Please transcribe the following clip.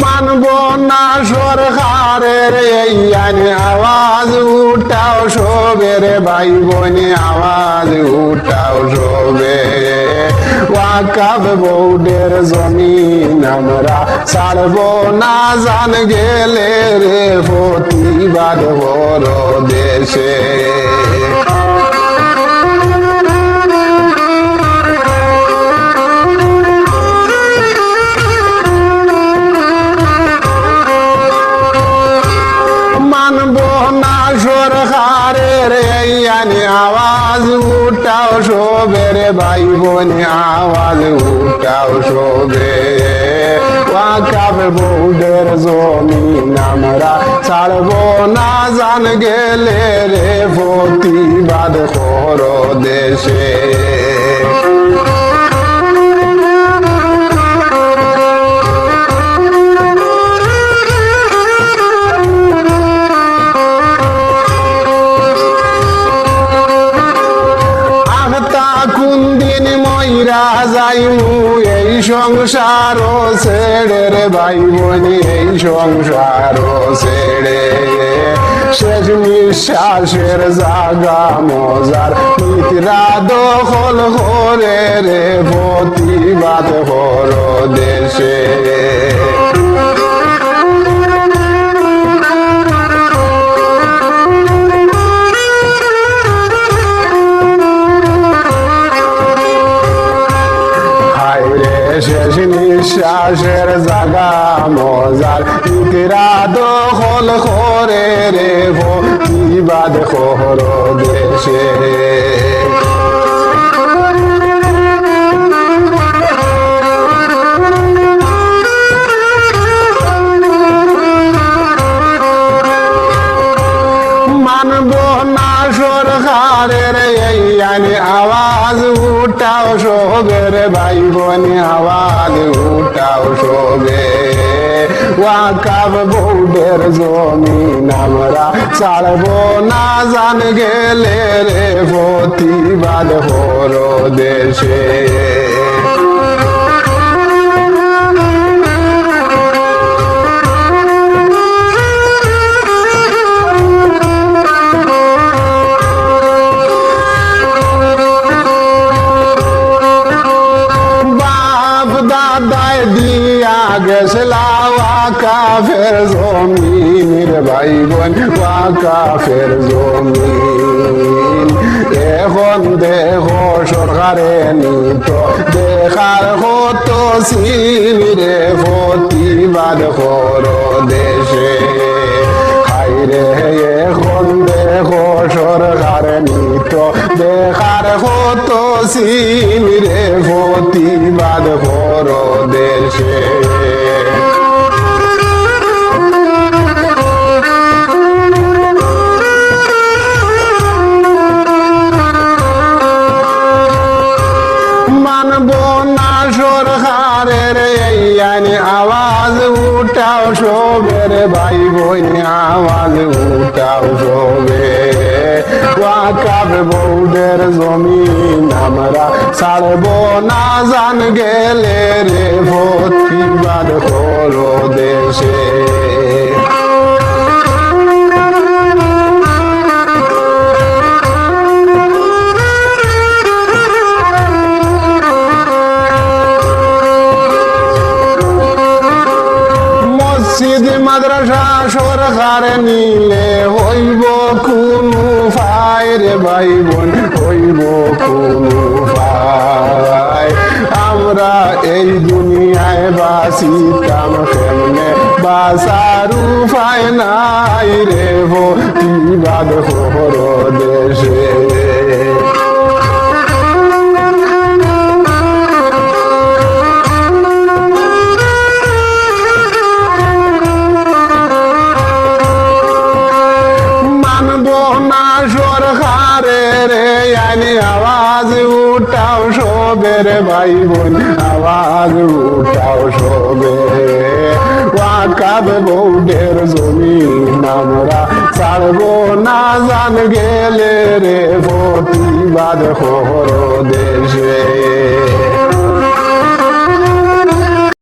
মানব না সরকারের এই আইনে আওয়াজ উঠাও সবে রে ভাই বোনে আওয়াজ উঠাও সবে ওয়াকাব বোর্ডের জমিন আমরা ছাড়ব না জান গেলে রে প্রতিবাদ বড় দেশে মানব না সরকারের এই আইনে আওয়াজ উঠাও সবে রে ভাই বোনে আওয়াজ উঠাও সবে ওয়াকাব বোর্ডের জমিন আমরা ছাড়ব না জান গেলে রে প্রতিবাদ করো দেশে যাইমু এই সংসার ছেড়ে রে ভাই বোনে এই সংসার ছেড়ে শেষ নিঃশ্বাসের জাগা মজার মিত্রা দখল করে রে প্রতিবাদ করো দেশে শেষ নিঃশ্বাসের জাগা মজার মিত্রা দখল করে রে প্রতিবাদ করো দেশে মানব না সরকারের এই আইনে আওয়াজ উঠাও সবে রে ভাই বোনে আওয়াজ উঠাও সবে ওয়াকাব বোর্ডের জমিন আমরা ছাড়ব না জান গেলে রে প্রতিবাদ করো দেশে দাদায় দিয়া গেছলা ওয়াকাফের জমিন রে ভাই বোন ওয়াকাফের জমিন এখন দেখো সরকারে নিত দেখার কত সিন রে প্রতিবাদ করো দেশে হাইরে এখন দেখো সরকার নিত দেখার কত সিন রে প্রতিবাদ করো দেশে মানব না সরকারের এই আইনে আওয়াজ উঠাও সবে রে ভাই বোনে আওয়াজ উঠাও সবে ওয়াকাব বোর্ডের জমিন আমরা ছাড়ব না জান গেলে রে প্রতিবাদ করো দেশে মসজিদ মাদ্রাসা সরকার নিলে হইব কোনো ফাই রে ভাই বোন হইব কোনো ফাই আমরা এই দুনিয়ায় বাঁচিতাম কেমনে বাঁচার উপায় নাই রে প্রতিবাদ করো দেশে সরকারের আইনে আওয়াজ উঠাও সবে রে ভাই বোন আওয়াজ উঠাও সবে ওয়াকাব বোর্ডের জমিন আমরা ছাড়ব না জান গেলে রে প্রতিবাদ করো দেশে